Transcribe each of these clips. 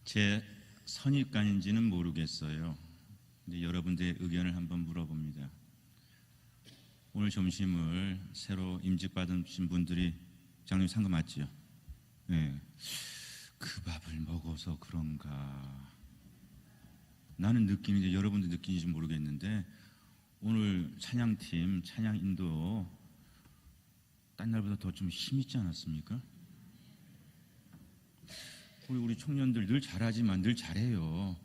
제 선입관인지는 모르겠어요. 근데 여러분들의 의견을 한번 물어봅니다. 오늘 점심을 새로 임직받으신 분들이 장님 상금 맞지요? 네. 그 밥을 먹어서 그런가 나는 느끼는지 여러분들 느끼는지 모르겠는데 오늘 찬양팀 찬양 인도 딴 날보다 더 좀 힘있지 않았습니까? 우리 청년들 늘 잘하지만 늘 잘해요.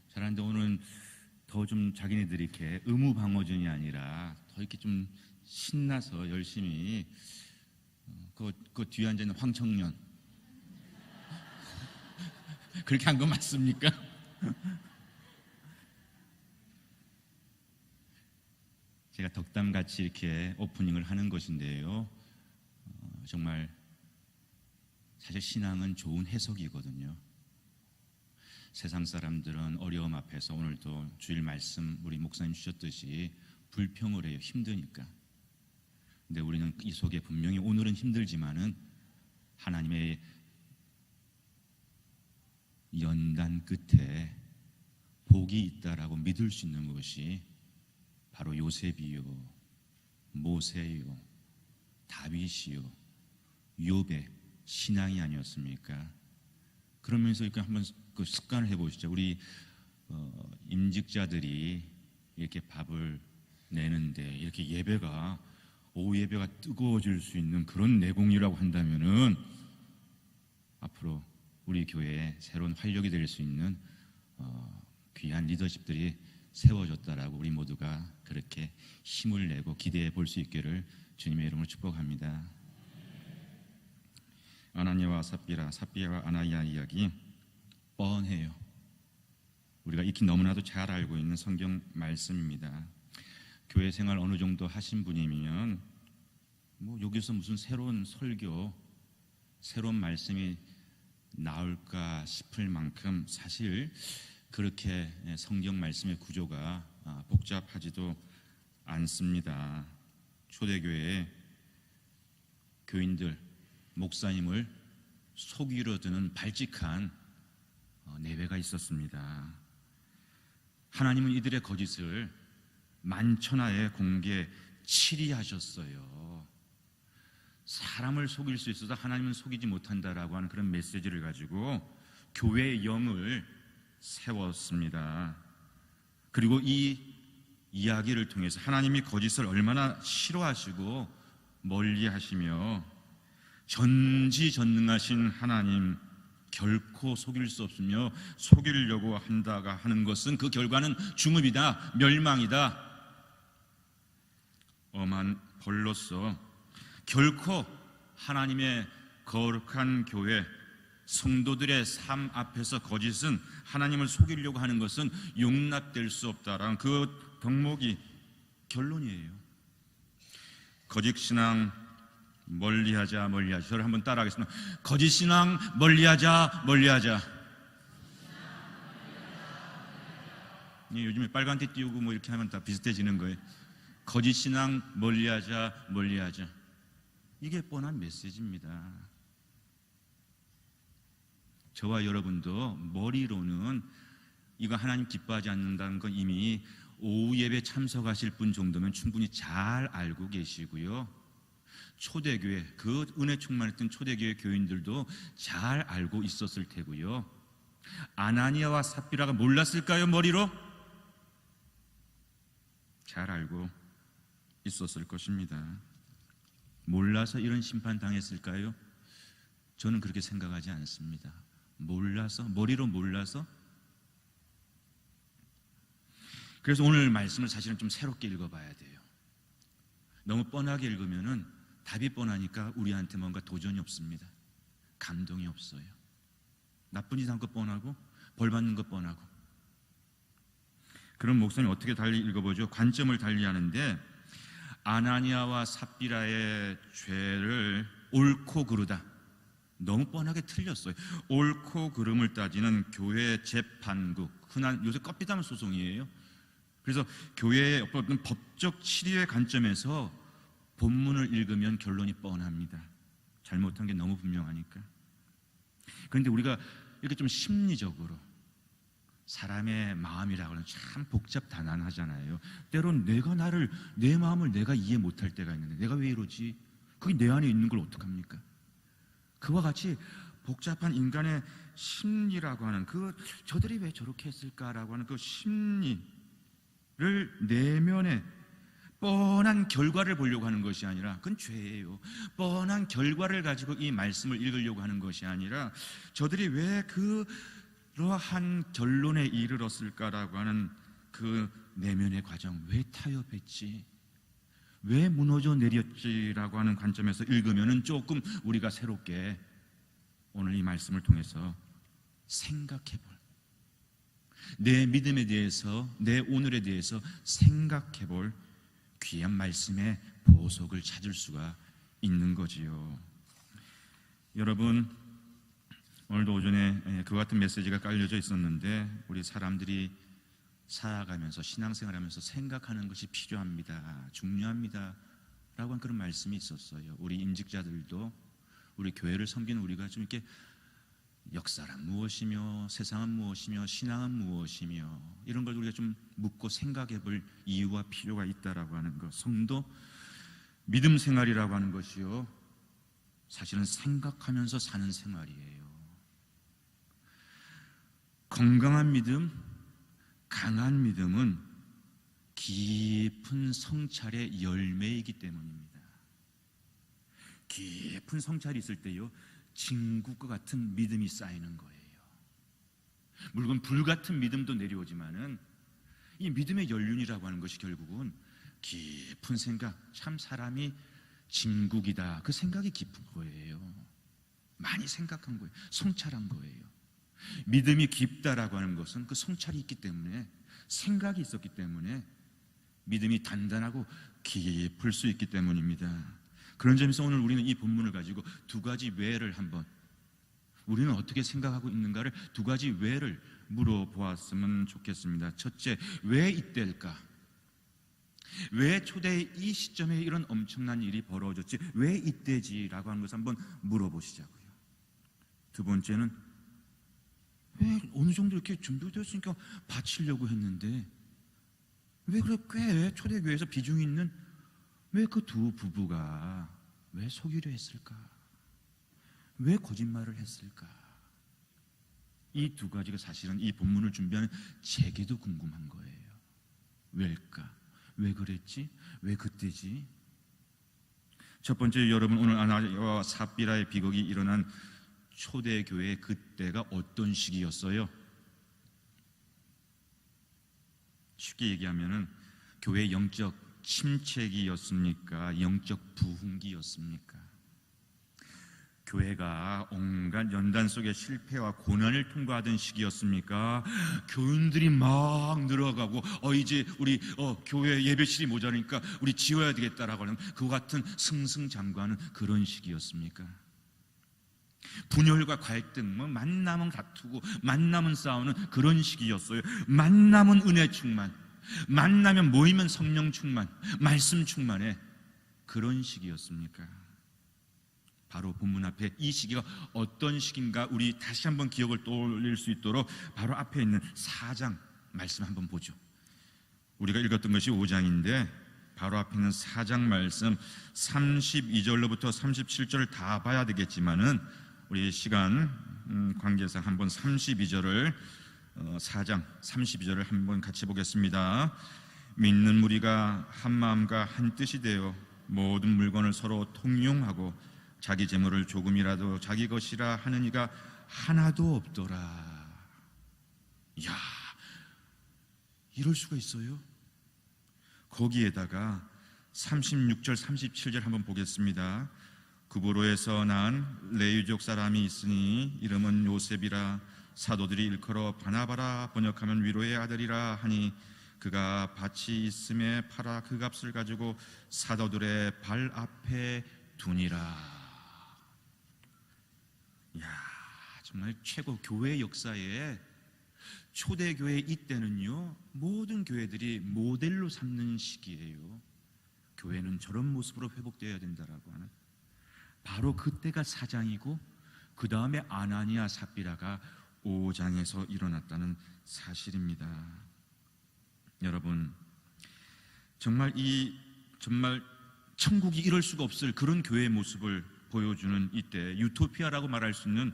잘하는데 오늘은 더 좀 자기네들이 이렇게 의무방어전이 아니라 더 이렇게 좀 신나서 열심히 그 뒤에 앉아있는 황청년 그렇게 한 거 맞습니까? 제가 덕담같이 이렇게 오프닝을 하는 것인데요. 정말 사실 신앙은 좋은 해석이거든요. 세상 사람들은 어려움 앞에서 오늘도 주일 말씀 우리 목사님 주셨듯이 불평을 해요. 힘드니까. 근데 우리는 이 속에 분명히 오늘은 힘들지만은 하나님의 연단 끝에 복이 있다라고 믿을 수 있는 것이 바로 요셉이요, 모세요, 다윗이요, 욥의 신앙이 아니었습니까? 그러면서 이렇게 한번 그 습관을 해보시죠. 우리 임직자들이 이렇게 밥을 내는데 이렇게 예배가 오후 예배가 뜨거워질 수 있는 그런 내공이라고 한다면은 앞으로 우리 교회에 새로운 활력이 될 수 있는 귀한 리더십들이 세워졌다라고 우리 모두가 그렇게 힘을 내고 기대해 볼 수 있기를 주님의 이름으로 축복합니다. 아나니아와 삽비라와 아나니아 이야기 뻔해요. 우리가 익히 너무나도 잘 알고 있는 성경 말씀입니다. 교회 생활 어느 정도 하신 분이면 여기서 무슨 새로운 설교, 새로운 말씀이 나올까 싶을 만큼 사실 그렇게 성경 말씀의 구조가 복잡하지도 않습니다. 초대교회에 교인들, 목사님을 속이려 드는 발칙한 내외가 있었습니다. 하나님은 이들의 거짓을 만천하에 공개 치리하셨어요. 사람을 속일 수 있어도 하나님은 속이지 못한다라고 하는 그런 메시지를 가지고 교회의 영을 세웠습니다. 그리고 이 이야기를 통해서 하나님이 거짓을 얼마나 싫어하시고 멀리하시며 전지전능하신 하나님 결코 속일 수 없으며 속이려고 한다가 하는 것은 그 결과는 중음이다, 멸망이다. 엄한 벌로서 결코 하나님의 거룩한 교회 성도들의 삶 앞에서 거짓은 하나님을 속이려고 하는 것은 용납될 수 없다라는 그 덕목이 결론이에요. 거짓신앙 멀리하자. 저를 한번 따라하겠습니다. 거짓신앙 멀리하자. 요즘에 빨간띠 띄우고 이렇게 하면 다 비슷해지는 거예요. 거짓신앙 멀리하자. 이게 뻔한 메시지입니다. 저와 여러분도 머리로는 이거 하나님 기뻐하지 않는다는 건 이미 오후 예배 참석하실 분 정도면 충분히 잘 알고 계시고요. 초대교회, 그 은혜 충만했던 초대교회 교인들도 잘 알고 있었을 테고요. 아나니아와 삽비라가 몰랐을까요? 머리로? 잘 알고 있었을 것입니다. 몰라서 이런 심판 당했을까요? 저는 그렇게 생각하지 않습니다. 머리로 몰라서. 그래서 오늘 말씀을 사실은 좀 새롭게 읽어봐야 돼요. 너무 뻔하게 읽으면은 답이 뻔하니까 우리한테 뭔가 도전이 없습니다. 감동이 없어요. 나쁜 짓 한 거 뻔하고 벌 받는 거 뻔하고. 그럼 목사님 어떻게 달리 읽어보죠? 관점을 달리 하는데 아나니아와 삽비라의 죄를 옳고 그르다. 너무 뻔하게 틀렸어요. 옳고 그름을 따지는 교회 재판국, 흔한 요새 껍비담 소송이에요. 그래서 교회의 어떤 법적 치리의 관점에서 본문을 읽으면 결론이 뻔합니다. 잘못한 게 너무 분명하니까. 그런데 우리가 이렇게 좀 심리적으로 사람의 마음이라고 하는 참 복잡다난하잖아요. 때론 내 마음을 내가 이해 못할 때가 있는데 내가 왜 이러지? 그게 내 안에 있는 걸 어떡합니까? 그와 같이 복잡한 인간의 심리라고 하는 저들이 왜 저렇게 했을까라고 하는 그 심리를 내면에 뻔한 결과를 보려고 하는 것이 아니라 그건 죄예요. 뻔한 결과를 가지고 이 말씀을 읽으려고 하는 것이 아니라 저들이 왜 그러한 결론에 이르렀을까라고 하는 그 내면의 과정, 왜 타협했지? 왜 무너져 내렸지라고 하는 관점에서 읽으면은 조금 우리가 새롭게 오늘 이 말씀을 통해서 생각해볼, 내 믿음에 대해서, 내 오늘에 대해서 생각해볼 귀한 말씀의 보석을 찾을 수가 있는 거지요. 여러분, 오늘도 오전에 그 같은 메시지가 깔려져 있었는데 우리 사람들이 살아가면서 신앙생활하면서 생각하는 것이 필요합니다, 중요합니다 라고 한 그런 말씀이 있었어요. 우리 임직자들도 우리 교회를 섬기는 우리가 좀 이렇게 역사란 무엇이며 세상은 무엇이며 신앙은 무엇이며 이런 걸 우리가 좀 묻고 생각해 볼 이유와 필요가 있다라고 하는 것. 성도 믿음 생활이라고 하는 것이요, 사실은 생각하면서 사는 생활이에요. 건강한 믿음, 강한 믿음은 깊은 성찰의 열매이기 때문입니다. 깊은 성찰이 있을 때요, 진국과 같은 믿음이 쌓이는 거예요. 물론 불같은 믿음도 내려오지만은 이 믿음의 연륜이라고 하는 것이 결국은 깊은 생각, 참 사람이 진국이다, 그 생각이 깊은 거예요. 많이 생각한 거예요. 성찰한 거예요. 믿음이 깊다라고 하는 것은 그 성찰이 있기 때문에, 생각이 있었기 때문에 믿음이 단단하고 깊을 수 있기 때문입니다. 그런 점에서 오늘 우리는 이 본문을 가지고 두 가지 왜를 한번, 우리는 어떻게 생각하고 있는가를 두 가지 왜를 물어보았으면 좋겠습니다. 첫째, 왜 이때일까? 왜 초대의 이 시점에 이런 엄청난 일이 벌어졌지? 왜 이때지라고 하는 것을 한번 물어보시자고요. 두 번째는 왜 어느 정도 이렇게 준비되었으니까 바치려고 했는데 왜 그래, 꽤 초대교회에서 비중 있는 왜 그 두 부부가 왜 속이려 했을까? 왜 거짓말을 했을까? 이 두 가지가 사실은 이 본문을 준비하는 제게도 궁금한 거예요. 왜일까? 왜 그랬지? 왜 그때지? 첫 번째, 여러분, 오늘 아나니아와 삽비라의 비극이 일어난 초대교회의 그때가 어떤 시기였어요? 쉽게 얘기하면은 교회의 영적 침체기였습니까? 영적 부흥기였습니까? 교회가 온갖 연단 속의 실패와 고난을 통과하던 시기였습니까? 교인들이 막 늘어가고 이제 우리 교회 예배실이 모자라니까 우리 지어야 되겠다라고 하는 그와 같은 승승장구하는 그런 시기였습니까? 분열과 갈등, 만나면 다투고 만나면 싸우는 그런 시기였어요. 만나면 은혜 충만, 만나면 모이면 성령 충만, 말씀 충만의 그런 시기였습니까? 바로 본문 앞에 이 시기가 어떤 시기인가 우리 다시 한번 기억을 떠올릴 수 있도록 바로 앞에 있는 4장 말씀 한번 보죠. 우리가 읽었던 것이 5장인데 바로 앞에 있는 4장 말씀 32절로부터 37절을 다 봐야 되겠지만은 우리 시간 관계상 한번 32절을 4장 32절을 한번 같이 보겠습니다. 믿는 무리가 한 마음과 한 뜻이 되어 모든 물건을 서로 통용하고 자기 재물을 조금이라도 자기 것이라 하는 이가 하나도 없더라. 이야, 이럴 수가 있어요? 거기에다가 36절 37절 한번 보겠습니다. 구브로에서 난 레위족 사람이 있으니 이름은 요셉이라. 사도들이 일컬어 바나바라, 번역하면 위로의 아들이라 하니 그가 밭이 있음에 팔아 그 값을 가지고 사도들의 발 앞에 두니라. 이야, 정말 최고. 교회 역사에 초대교회 이때는요, 모든 교회들이 모델로 삼는 시기예요. 교회는 저런 모습으로 회복되어야 된다라고 하는, 바로 그때가 4장이고 그 다음에 아나니아 삽비라가 5장에서 일어났다는 사실입니다. 여러분, 정말 천국이 이럴 수가 없을 그런 교회의 모습을 보여주는 이때, 유토피아라고 말할 수 있는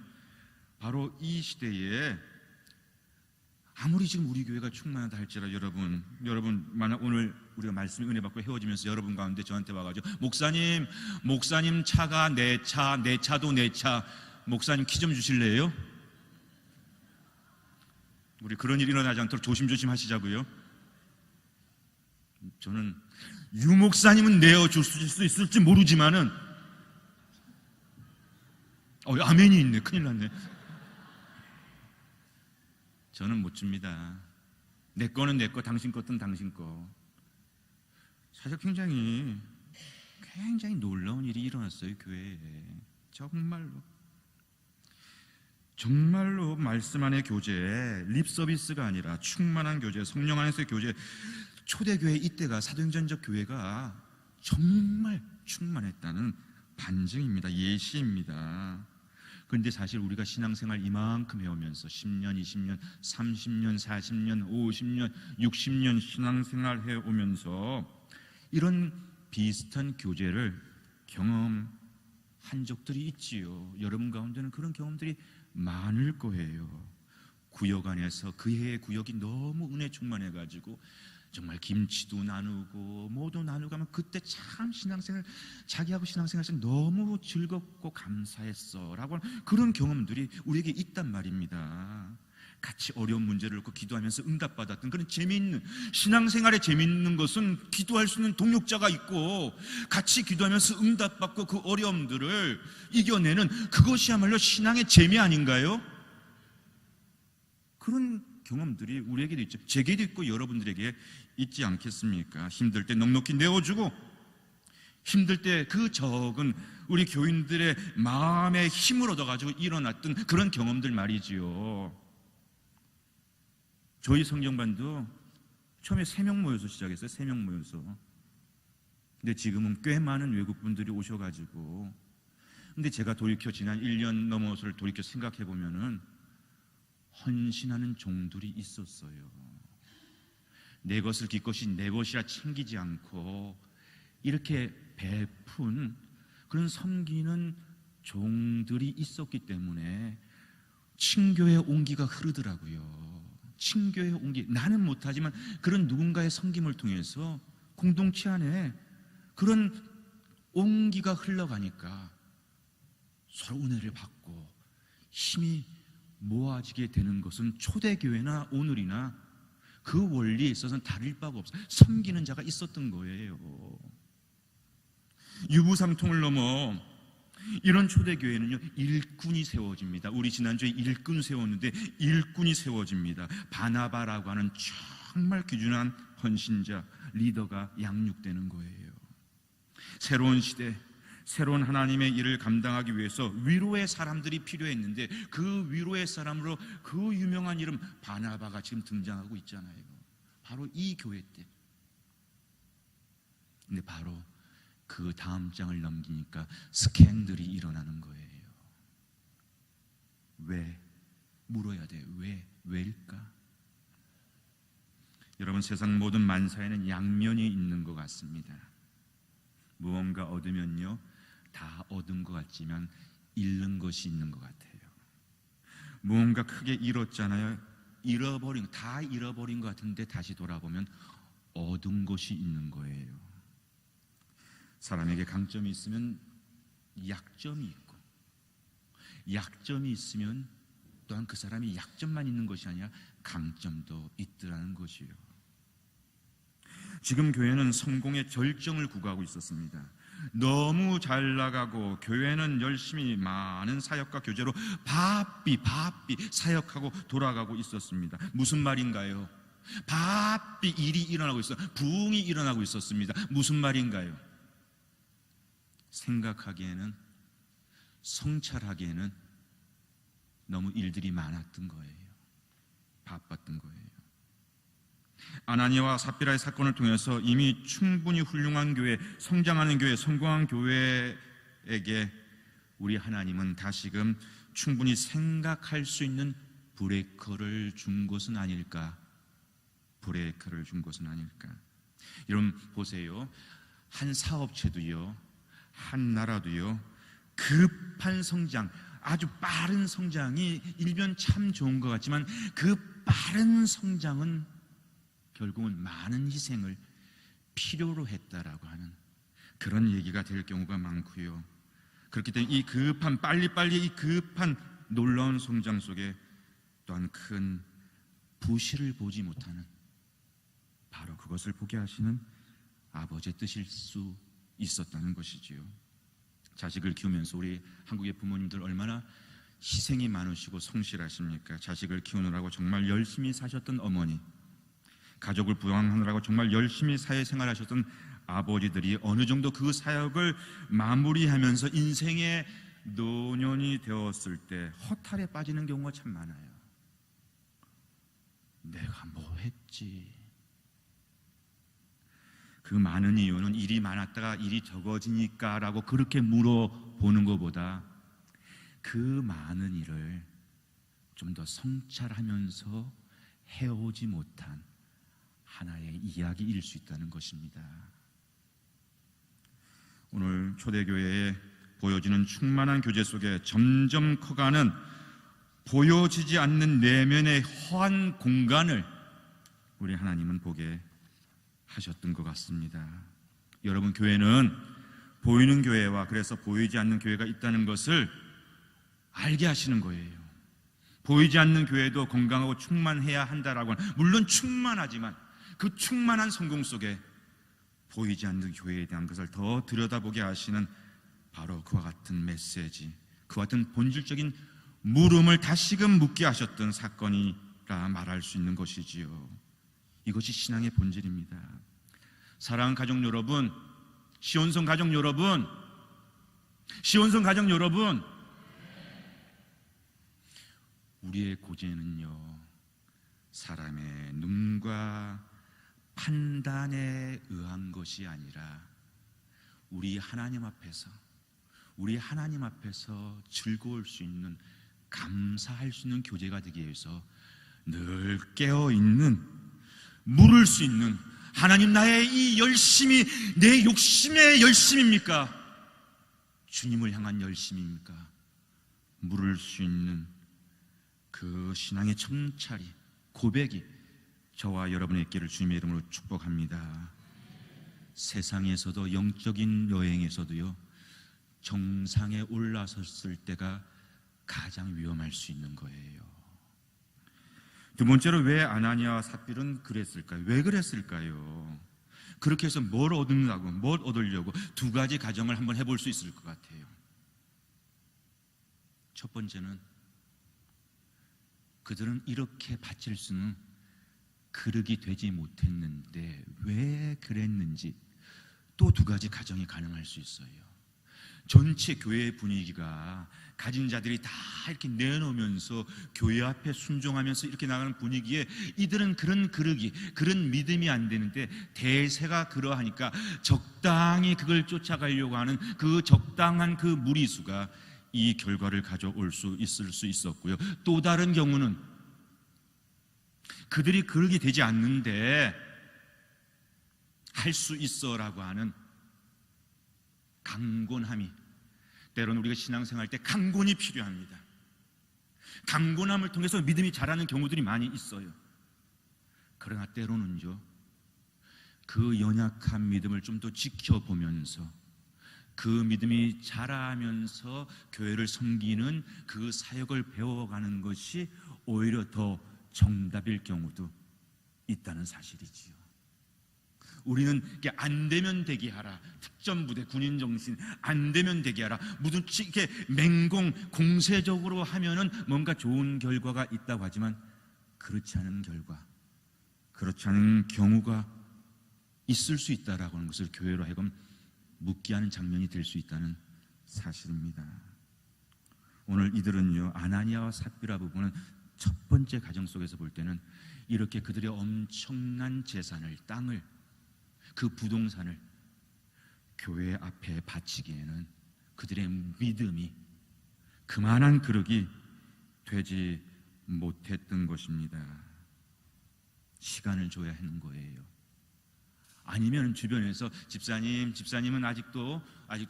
바로 이 시대에, 아무리 지금 우리 교회가 충만하다 할지라도 여러분 만약 오늘 우리가 말씀에 은혜 받고 헤어지면서 여러분 가운데 저한테 와가지고 목사님 차가 내 차도 내 차, 목사님 키 좀 주실래요? 우리 그런 일 일어나지 않도록 조심조심 하시자고요. 저는 유 목사님은 내어줄 수 있을지 모르지만은 아멘이 있네. 큰일 났네. 저는 못 줍니다. 내 거는 내 거, 당신 것은 당신 거. 사실 굉장히 놀라운 일이 일어났어요, 교회에. 정말로 말씀 안의 교제, 립 서비스가 아니라 충만한 교제, 성령 안에서의 교제. 초대교회 이때가, 사도행전적 교회가 정말 충만했다는 반증입니다. 예시입니다. 그런데 사실 우리가 신앙생활 이만큼 해오면서 10년, 20년, 30년, 40년, 50년, 60년 신앙생활 해오면서 이런 비슷한 교제를 경험한 적들이 있지요. 여러분 가운데는 그런 경험들이 많을 거예요. 구역 안에서 그 해의 구역이 너무 은혜 충만해가지고 정말 김치도 나누고 뭐도 나누고 하면 그때 참 자기하고 신앙생활 너무 즐겁고 감사했어 라고 하는 그런 경험들이 우리에게 있단 말입니다. 같이 어려운 문제를 놓고 기도하면서 응답받았던 그런 재미있는, 신앙생활에 재미있는 것은 기도할 수 있는 동력자가 있고 같이 기도하면서 응답받고 그 어려움들을 이겨내는 그것이야말로 신앙의 재미 아닌가요? 그런 경험들이 우리에게도 있죠. 제게도 있고 여러분들에게 있지 않겠습니까? 힘들 때 넉넉히 내어주고, 힘들 때 그 적은 우리 교인들의 마음에 힘을 얻어가지고 일어났던 그런 경험들 말이지요. 저희 성경반도 처음에 3명 모여서 시작했어요. 3명 모여서. 근데 지금은 꽤 많은 외국분들이 오셔가지고, 근데 제가 지난 1년 넘어서를 돌이켜 생각해보면은 헌신하는 종들이 있었어요. 내 것을 기껏이 내 것이라 챙기지 않고 이렇게 베푼 그런 섬기는 종들이 있었기 때문에 친교의 온기가 흐르더라고요. 친교의 온기, 나는 못하지만 그런 누군가의 섬김을 통해서 공동체 안에 그런 온기가 흘러가니까 서로 은혜를 받고 힘이 모아지게 되는 것은 초대교회나 오늘이나 그 원리에 있어서는 다를 바가 없어요. 섬기는 자가 있었던 거예요. 유부상통을 넘어 이런 초대교회는요, 일꾼이 세워집니다. 우리 지난주에 일꾼 세웠는데 일꾼이 세워집니다. 바나바라고 하는 정말 귀중한 헌신자, 리더가 양육되는 거예요. 새로운 시대, 새로운 하나님의 일을 감당하기 위해서 위로의 사람들이 필요했는데 그 위로의 사람으로 그 유명한 이름 바나바가 지금 등장하고 있잖아요. 바로 이 교회 때. 근데 바로 그 다음 장을 넘기니까 스캔들이 일어나는 거예요. 왜? 물어야 돼요. 왜일까? 여러분, 세상 모든 만사에는 양면이 있는 것 같습니다. 무언가 얻으면요, 다 얻은 것 같지만 잃는 것이 있는 것 같아요. 무언가 크게 잃었잖아요. 다 잃어버린 것 같은데 다시 돌아보면 얻은 것이 있는 거예요. 사람에게 강점이 있으면 약점이 있고, 약점이 있으면 또한 그 사람이 약점만 있는 것이 아니라 강점도 있더라는 것이에요. 지금 교회는 성공의 절정을 구가하고 있었습니다. 너무 잘 나가고 교회는 열심히 많은 사역과 교제로 바삐 사역하고 돌아가고 있었습니다. 무슨 말인가요? 바삐 일이 일어나고 있어, 부흥이 일어나고 있었습니다. 무슨 말인가요? 생각하기에는, 성찰하기에는 너무 일들이 많았던 거예요. 바빴던 거예요. 아나니아와 삽비라의 사건을 통해서 이미 충분히 훌륭한 교회, 성장하는 교회, 성공한 교회에게 우리 하나님은 다시금 충분히 생각할 수 있는 브레이크를 준 것은 아닐까? 브레이크를 준 것은 아닐까? 여러분 보세요. 한 사업체도요, 한 나라도요, 급한 성장, 아주 빠른 성장이 일면 참 좋은 것 같지만 그 빠른 성장은 결국은 많은 희생을 필요로 했다라고 하는 그런 얘기가 될 경우가 많고요. 그렇기 때문에 이 급한 빨리빨리 이 급한 놀라운 성장 속에 또한 큰 부실을 보지 못하는, 바로 그것을 보게 하시는 아버지의 뜻일 수 있었다는 것이지요. 자식을 키우면서 우리 한국의 부모님들 얼마나 희생이 많으시고 성실하십니까? 자식을 키우느라고 정말 열심히 사셨던 어머니, 가족을 부양하느라고 정말 열심히 사회생활하셨던 아버지들이 어느 정도 그 사역을 마무리하면서 인생의 노년이 되었을 때 허탈에 빠지는 경우가 참 많아요. 내가 뭐 했지? 그 많은 이유는 일이 많았다가 일이 적어지니까 라고 그렇게 물어보는 것보다 그 많은 일을 좀 더 성찰하면서 해오지 못한 하나의 이야기일 수 있다는 것입니다. 오늘 초대교회에 보여지는 충만한 교제 속에 점점 커가는 보여지지 않는 내면의 허한 공간을 우리 하나님은 보게 하셨던 것 같습니다. 여러분, 교회는 보이는 교회와 그래서 보이지 않는 교회가 있다는 것을 알게 하시는 거예요. 보이지 않는 교회도 건강하고 충만해야 한다라고 하는, 물론 충만하지만 그 충만한 성공 속에 보이지 않는 교회에 대한 것을 더 들여다보게 하시는 바로 그와 같은 메시지, 그와 같은 본질적인 물음을 다시금 묻게 하셨던 사건이라 말할 수 있는 것이지요. 이것이 신앙의 본질입니다. 사랑하는 가족 여러분, 시온성 가족 여러분, 시온성 가족 여러분, 우리의 고뇌는요, 사람의 눈과 판단에 의한 것이 아니라 우리 하나님 앞에서 즐거울 수 있는, 감사할 수 있는 교제가 되기 위해서 늘 깨어있는, 물을 수 있는, 하나님, 나의 이 열심이 내 욕심의 열심입니까? 주님을 향한 열심입니까? 물을 수 있는 그 신앙의 청찰이, 고백이 저와 여러분의 있기를 주님의 이름으로 축복합니다. 세상에서도, 영적인 여행에서도요, 정상에 올라섰을 때가 가장 위험할 수 있는 거예요. 두 번째로, 왜 아나니아와 삽빌은 그랬을까요? 왜 그랬을까요? 그렇게 해서 뭘 얻으려고, 뭘 얻으려고 두 가지 가정을 한번 해볼 수 있을 것 같아요. 첫 번째는, 그들은 이렇게 바칠 수는 그릇이 되지 못했는데 왜 그랬는지 또 두 가지 가정이 가능할 수 있어요. 전체 교회의 분위기가 가진 자들이 다 이렇게 내놓으면서 교회 앞에 순종하면서 이렇게 나가는 분위기에 이들은 그런 그릇이, 그런 믿음이 안 되는데 대세가 그러하니까 적당히 그걸 쫓아가려고 하는 그 적당한 그 무리수가 이 결과를 가져올 수 있을 수 있었고요. 또 다른 경우는 그들이 그릇이 되지 않는데 할 수 있어라고 하는 강곤함이, 때로는 우리가 신앙생활 때 강곤이 필요합니다. 강곤함을 통해서 믿음이 자라는 경우들이 많이 있어요. 그러나 때로는요, 그 연약한 믿음을 좀 더 지켜보면서 그 믿음이 자라면서 교회를 섬기는 그 사역을 배워가는 것이 오히려 더 정답일 경우도 있다는 사실이지요. 우리는 이게 안 되면 되게 하라, 특전부대, 군인 정신, 안 되면 되게 하라, 무슨 이렇게 맹공, 공세적으로 하면은 뭔가 좋은 결과가 있다고 하지만 그렇지 않은 결과, 그렇지 않은 경우가 있을 수 있다라고 하는 것을 교회로 하여금 묻게 하는 장면이 될 수 있다는 사실입니다. 오늘 이들은요, 아나니아와 삽비라 부부는 첫 번째 가정 속에서 볼 때는 이렇게 그들의 엄청난 재산을, 땅을, 그 부동산을 교회 앞에 바치기에는 그들의 믿음이, 그만한 그릇이 되지 못했던 것입니다. 시간을 줘야 하는 거예요. 아니면 주변에서 집사님은 아직도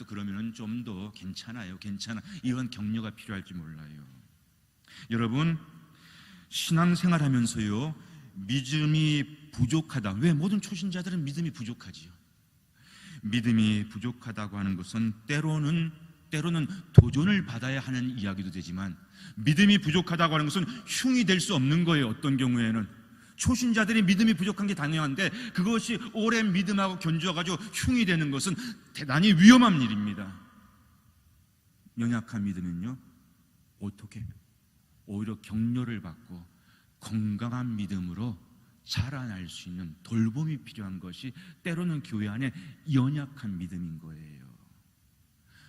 그러면은 좀 더 괜찮아 이런 격려가 필요할지 몰라요. 여러분, 신앙생활하면서요 믿음이 부족하다. 왜 모든 초신자들은 믿음이 부족하지요? 믿음이 부족하다고 하는 것은 때로는 도전을 받아야 하는 이야기도 되지만, 믿음이 부족하다고 하는 것은 흉이 될 수 없는 거예요. 어떤 경우에는 초신자들이 믿음이 부족한 게 당연한데 그것이 오랜 믿음하고 견주어가지고 흉이 되는 것은 대단히 위험한 일입니다. 연약한 믿음은요 어떻게 오히려 격려를 받고 건강한 믿음으로 자라날 수 있는 돌봄이 필요한 것이 때로는 교회 안에 연약한 믿음인 거예요.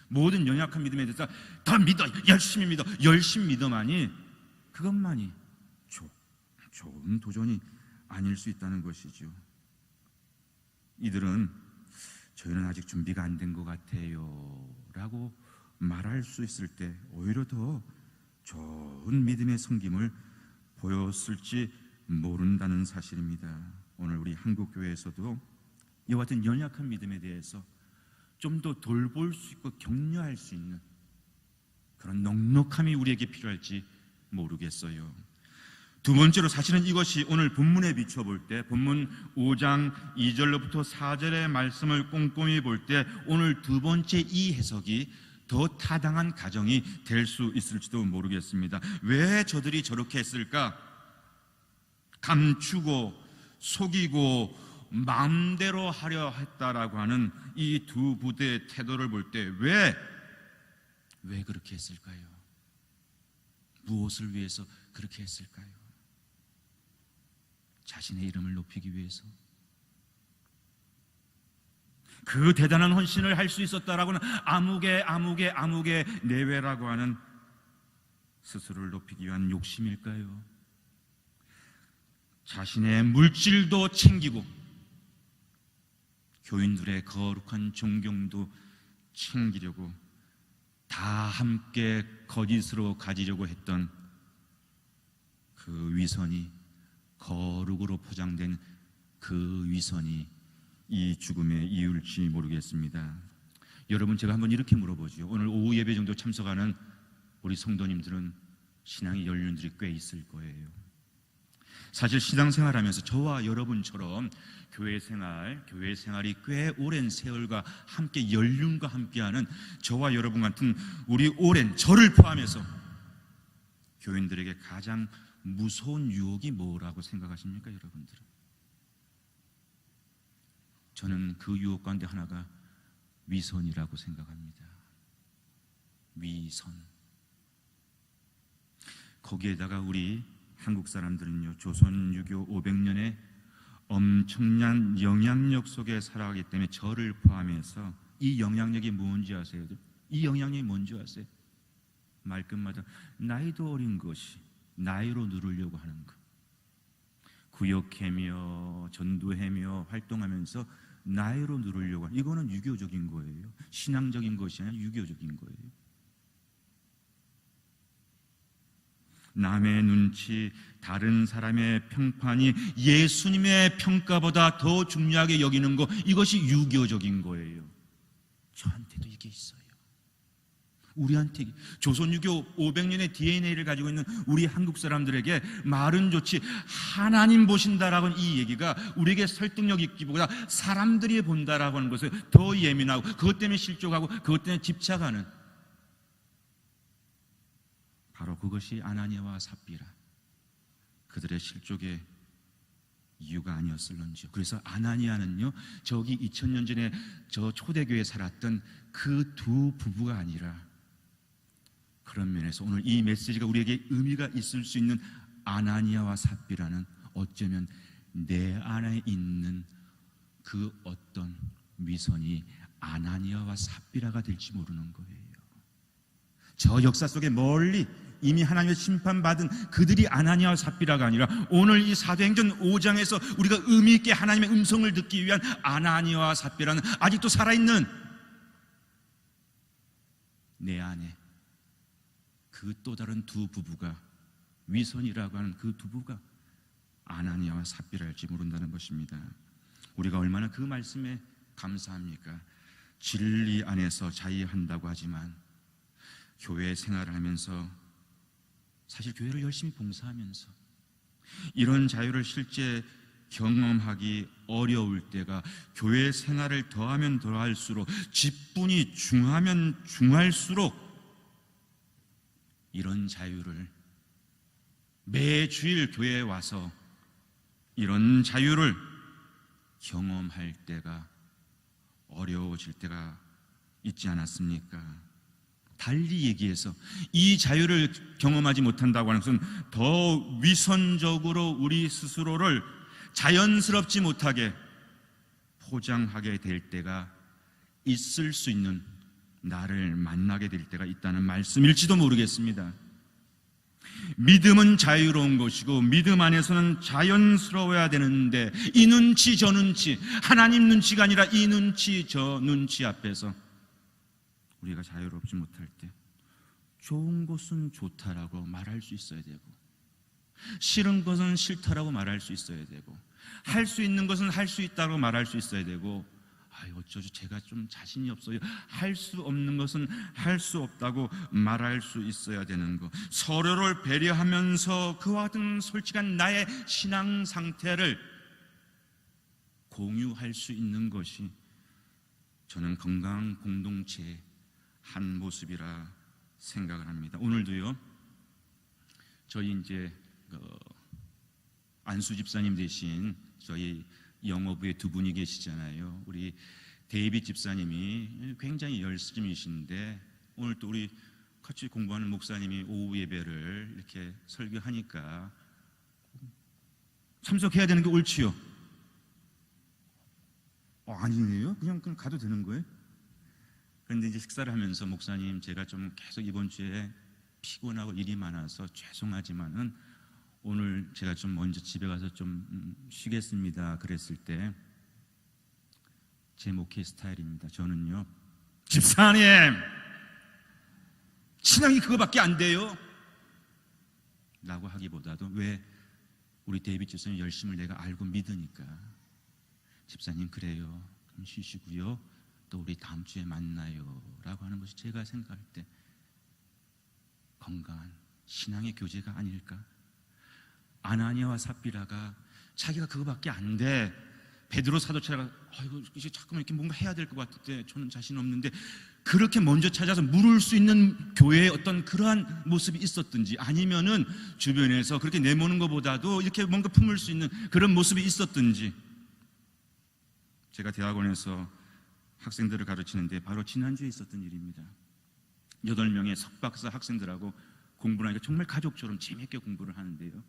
모든 연약한 믿음에 대해서 더 믿어, 열심히 믿어만이 그것만이 좋은 도전이 아닐 수 있다는 것이죠. 이들은 저희는 아직 준비가 안 된 것 같아요 라고 말할 수 있을 때 오히려 더 좋은 믿음의 섬김을 보였을지 모른다는 사실입니다. 오늘 우리 한국교회에서도 이와 같은 연약한 믿음에 대해서 좀 더 돌볼 수 있고 격려할 수 있는 그런 넉넉함이 우리에게 필요할지 모르겠어요. 두 번째로 사실은 이것이 오늘 본문에 비춰볼 때, 본문 5장 2절로부터 4절의 말씀을 꼼꼼히 볼 때 오늘 두 번째 이 해석이 더 타당한 가정이 될 수 있을지도 모르겠습니다. 왜 저들이 저렇게 했을까? 감추고 속이고 마음대로 하려 했다라고 하는 이 두 부대의 태도를 볼 때 왜 그렇게 했을까요? 무엇을 위해서 그렇게 했을까요? 자신의 이름을 높이기 위해서? 그 대단한 헌신을 할 수 있었다라고는 아무개 내외라고 하는 스스로를 높이기 위한 욕심일까요? 자신의 물질도 챙기고 교인들의 거룩한 존경도 챙기려고 다 함께 거짓으로 가지려고 했던 그 위선이, 거룩으로 포장된 그 위선이 이 죽음의 이유일지 모르겠습니다. 여러분, 제가 한번 이렇게 물어보죠. 오늘 오후 예배 정도 참석하는 우리 성도님들은 신앙의 연륜들이 꽤 있을 거예요. 사실 신앙생활하면서 저와 여러분처럼 교회 생활이 꽤 오랜 세월과 함께 연륜과 함께하는 저와 여러분 같은 우리 오랜 저를 포함해서 교인들에게 가장 무서운 유혹이 뭐라고 생각하십니까, 여러분들은? 저는 그 유혹 가운데 하나가 위선이라고 생각합니다. 위선. 거기에다가 우리 한국 사람들은요, 조선 유교 500년의 엄청난 영향력 속에 살아가기 때문에 저를 포함해서 이 영향력이 뭔지 아세요? 이 영향력이 뭔지 아세요? 말끝마다 나이도 어린 것이 나이로 누르려고 하는 것, 구역하며 전도하며 활동하면서 나이로 누르려고 하는, 이거는 유교적인 거예요. 신앙적인 것이 아니라 유교적인 거예요. 남의 눈치, 다른 사람의 평판이 예수님의 평가보다 더 중요하게 여기는 것, 이것이 유교적인 거예요. 저한테도 이게 있어요. 우리한테, 조선유교 500년의 DNA를 가지고 있는 우리 한국 사람들에게 말은 좋지 하나님 보신다라고 하는 이 얘기가 우리에게 설득력 있기보다 사람들이 본다라고 하는 것을 더 예민하고 그것 때문에 실족하고 그것 때문에 집착하는, 바로 그것이 아나니아와 삽비라, 그들의 실족의 이유가 아니었을런지요. 그래서 아나니아는요, 저기 2000년 전에 저 초대교회에 살았던 그 두 부부가 아니라, 그런 면에서 오늘 이 메시지가 우리에게 의미가 있을 수 있는 아나니아와 삽비라는, 어쩌면 내 안에 있는 그 어떤 위선이 아나니아와 삽비라가 될지 모르는 거예요. 저 역사 속에 멀리 이미 하나님의 심판받은 그들이 아나니아와 삽비라가 아니라 오늘 이 사도행전 5장에서 우리가 의미 있게 하나님의 음성을 듣기 위한 아나니아와 삽비라는 아직도 살아있는 내 안에 그 또 다른 두 부부가 위선이라고 하는 그 두부가 아나니아와 삽비라일지 모른다는 것입니다. 우리가 얼마나 그 말씀에 감사합니까? 진리 안에서 자유한다고 하지만 교회 생활을 하면서, 사실 교회를 열심히 봉사하면서 이런 자유를 실제 경험하기 어려울 때가 교회 생활을 더하면 더할수록, 직분이 중하면 중할수록 이런 자유를, 매주일 교회에 와서 이런 자유를 경험할 때가 어려워질 때가 있지 않았습니까? 달리 얘기해서 이 자유를 경험하지 못한다고 하는 것은 더 위선적으로 우리 스스로를 자연스럽지 못하게 포장하게 될 때가 있을 수 있는, 나를 만나게 될 때가 있다는 말씀일지도 모르겠습니다. 믿음은 자유로운 것이고 믿음 안에서는 자연스러워야 되는데, 이 눈치 저 눈치, 하나님 눈치가 아니라 이 눈치 저 눈치 앞에서 우리가 자유롭지 못할 때 좋은 것은 좋다라고 말할 수 있어야 되고, 싫은 것은 싫다라고 말할 수 있어야 되고, 할 수 있는 것은 할 수 있다고 말할 수 있어야 되고, 어쩌죠, 제가 좀 자신이 없어요, 할 수 없는 것은 할 수 없다고 말할 수 있어야 되는 것, 서로를 배려하면서 그와 같은 솔직한 나의 신앙 상태를 공유할 수 있는 것이 저는 건강한 공동체의 한 모습이라 생각을 합니다. 오늘도요, 저희 이제 안수 집사님 대신 저희 영어부에 두 분이 계시잖아요. 우리 데이빗 집사님이 굉장히 열심이신데, 오늘 또 우리 같이 공부하는 목사님이 오후 예배를 이렇게 설교하니까 참석해야 되는 게 옳지요? 아니네요. 그냥 가도 되는 거예요? 그런데 이제 식사를 하면서, 목사님, 제가 좀 계속 이번 주에 피곤하고 일이 많아서 죄송하지만은 오늘 제가 좀 먼저 집에 가서 좀 쉬겠습니다 그랬을 때, 제 목회 스타일입니다. 저는요, 집사님, 신앙이 그거밖에 안 돼요 라고 하기보다도, 왜? 우리 데이빗 집사님 열심을 내가 알고 믿으니까, 집사님 그래요, 그럼 쉬시고요, 또 우리 다음 주에 만나요 라고 하는 것이 제가 생각할 때 건강한 신앙의 교제가 아닐까? 아나니아와 삽비라가 자기가 그거밖에 안 돼, 베드로 사도처럼 이제 자꾸만 이렇게 뭔가 해야 될 것 같은데 저는 자신 없는데, 그렇게 먼저 찾아서 물을 수 있는 교회의 어떤 그러한 모습이 있었든지, 아니면은 주변에서 그렇게 내모는 것보다도 이렇게 뭔가 품을 수 있는 그런 모습이 있었든지. 제가 대학원에서 학생들을 가르치는데 바로 지난주에 있었던 일입니다. 8명의 석박사 학생들하고 공부를 하니까 정말 가족처럼 재미있게 공부를 하는데요,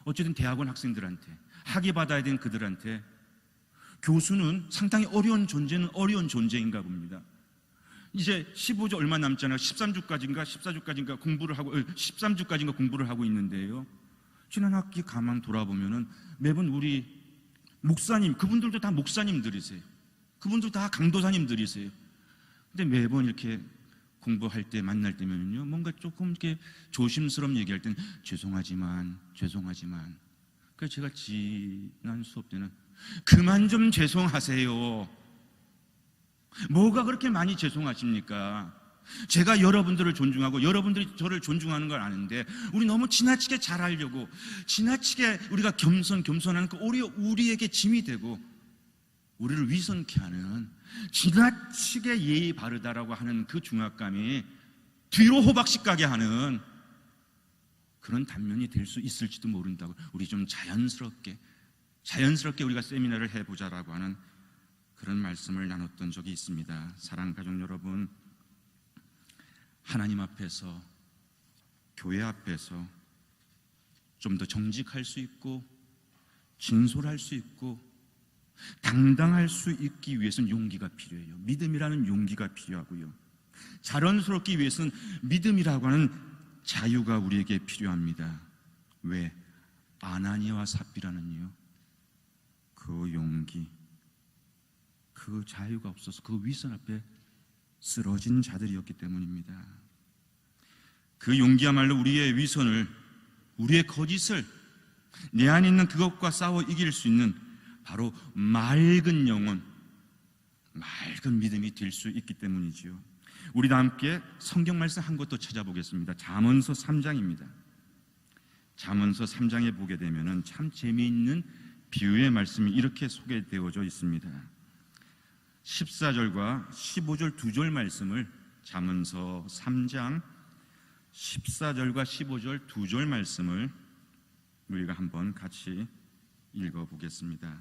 어쨌든 대학원 학생들한테, 학위 받아야 되는 그들한테 교수는 상당히 어려운 존재는 어려운 존재인가 봅니다. 이제 15주 얼마 남지 않아 13주까지인가 14주까지인가 공부를 하고 13주까지인가 공부를 하고 있는데요, 지난 학기 가만 돌아보면은 매번 우리 목사님, 그분들도 다 목사님들이세요. 그분들 다 강도사님들이세요. 근데 매번 이렇게 공부할 때 만날 때면요, 뭔가 조금 이렇게 조심스러운 얘기할 때는 죄송하지만. 그래서 제가 지난 수업 때는 그만 좀 죄송하세요. 뭐가 그렇게 많이 죄송하십니까? 제가 여러분들을 존중하고 여러분들이 저를 존중하는 걸 아는데, 우리 너무 지나치게 잘하려고, 지나치게 우리가 겸손하는 그 오히려 우리에게 짐이 되고 우리를 위선케 하는, 지나치게 예의 바르다라고 하는 그 중압감이 뒤로 호박씨 가게 하는 그런 단면이 될 수 있을지도 모른다고, 우리 좀 자연스럽게 우리가 세미나를 해보자라고 하는 그런 말씀을 나눴던 적이 있습니다. 사랑하는 가족 여러분, 하나님 앞에서, 교회 앞에서 좀 더 정직할 수 있고 진솔할 수 있고 당당할 수 있기 위해서는 용기가 필요해요. 믿음이라는 용기가 필요하고요, 자연스럽기 위해서는 믿음이라고 하는 자유가 우리에게 필요합니다. 왜? 아나니아와 삽비라는요, 그 용기, 그 자유가 없어서 그 위선 앞에 쓰러진 자들이었기 때문입니다. 그 용기야말로 우리의 위선을 우리의 거짓을, 내 안에 있는 그것과 싸워 이길 수 있는 바로 맑은 영혼, 맑은 믿음이 될 수 있기 때문이지요. 우리 다 함께 성경 말씀 한 곳 더 찾아보겠습니다. 잠언서 3장입니다. 잠언서 3장에 보게 되면은 참 재미있는 비유의 말씀이 이렇게 소개되어져 있습니다. 14절과 15절 두 절 말씀을, 잠언서 3장 14절과 15절 두 절 말씀을 우리가 한번 같이 읽어보겠습니다.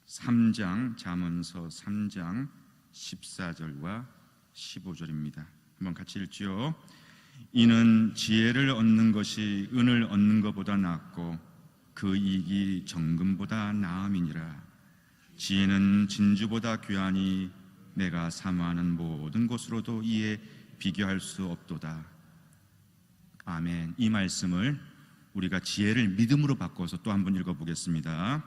3장, 잠언서 3장 14절과 15절입니다. 한번 같이 읽지요. 이는 지혜를 얻는 것이 은을 얻는 것보다 낫고 그 이익이 정금보다 나음이니라. 지혜는 진주보다 귀하니 내가 사모하는 모든 것으로도 이에 비교할 수 없도다. 아멘. 이 말씀을 우리가 지혜를 믿음으로 바꿔서 또 한번 읽어보겠습니다.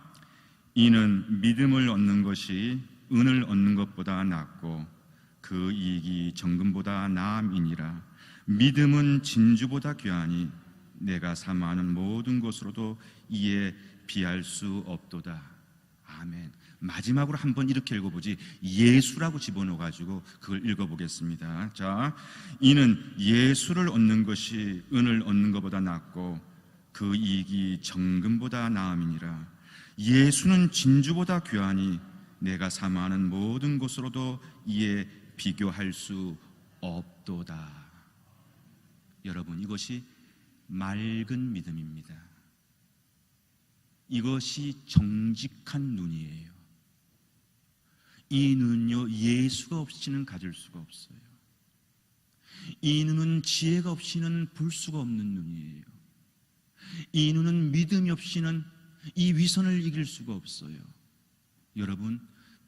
이는 믿음을 얻는 것이 은을 얻는 것보다 낫고 그 이익이 정금보다 나음이니라. 믿음은 진주보다 귀하니 내가 사모하는 모든 것으로도 이에 비할 수 없도다. 아멘. 마지막으로 한번 이렇게 읽어보지, 예수라고 집어넣어가지고 그걸 읽어보겠습니다. 자, 이는 예수를 얻는 것이 은을 얻는 것보다 낫고 그 이익이 정금보다 나음이니라. 예수는 진주보다 귀하니 내가 사모하는 모든 것으로도 이에 비교할 수 없도다. 여러분, 이것이 맑은 믿음입니다. 이것이 정직한 눈이에요. 이 눈은요, 예수가 없이는 가질 수가 없어요. 이 눈은 지혜가 없이는 볼 수가 없는 눈이에요. 이 눈은 믿음이 없이는 이 위선을 이길 수가 없어요. 여러분,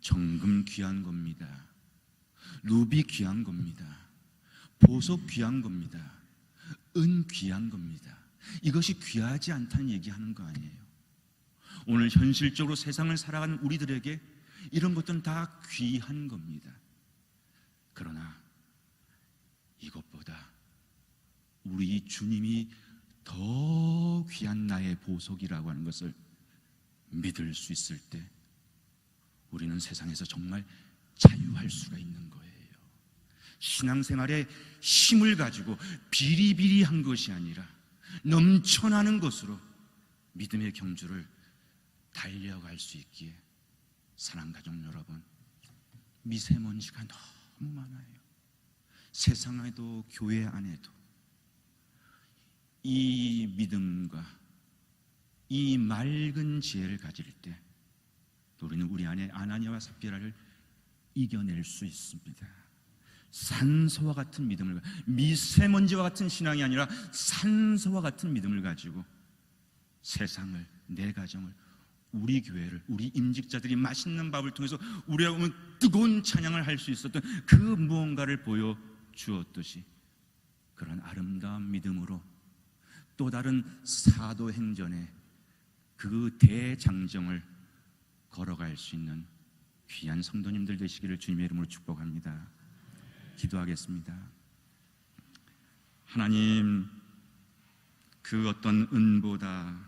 정금 귀한 겁니다. 루비 귀한 겁니다. 보석 귀한 겁니다. 은 귀한 겁니다. 이것이 귀하지 않다는 얘기하는 거 아니에요. 오늘 현실적으로 세상을 살아가는 우리들에게 이런 것들은 다 귀한 겁니다. 그러나 이것보다 우리 주님이 더 귀한 나의 보석이라고 하는 것을 믿을 수 있을 때 우리는 세상에서 정말 자유할 수가 있는 거예요. 신앙생활에 힘을 가지고 비리비리한 것이 아니라 넘쳐나는 것으로 믿음의 경주를 달려갈 수 있기에, 사랑하는 가족 여러분, 미세먼지가 너무 많아요. 세상에도 교회 안에도 이 믿음과 이 맑은 지혜를 가질 때 우리는 우리 안에 아나니아와 삽비라를 이겨낼 수 있습니다. 산소와 같은 믿음을, 미세먼지와 같은 신앙이 아니라 산소와 같은 믿음을 가지고 세상을, 내 가정을, 우리 교회를, 우리 임직자들이 맛있는 밥을 통해서 우리하고 뜨거운 찬양을 할 수 있었던 그 무언가를 보여주었듯이 그런 아름다운 믿음으로 또 다른 사도행전의 그 대장정을 걸어갈 수 있는 귀한 성도님들 되시기를 주님의 이름으로 축복합니다. 기도하겠습니다. 하나님, 그 어떤 은보다,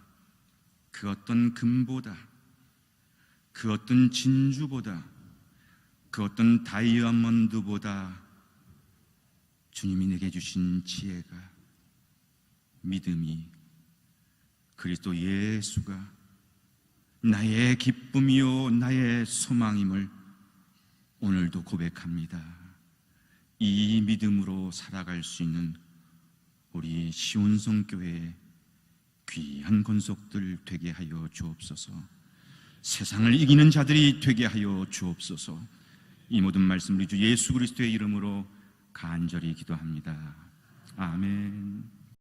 그 어떤 금보다, 그 어떤 진주보다, 그 어떤 다이아몬드보다 주님이 내게 주신 지혜가, 믿음이, 그리스도 예수가 나의 기쁨이요 나의 소망임을 오늘도 고백합니다. 이 믿음으로 살아갈 수 있는 우리 시온성교회의 귀한 권속들 되게 하여 주옵소서. 세상을 이기는 자들이 되게 하여 주옵소서. 이 모든 말씀 우리 주 예수 그리스도의 이름으로 간절히 기도합니다. 아멘.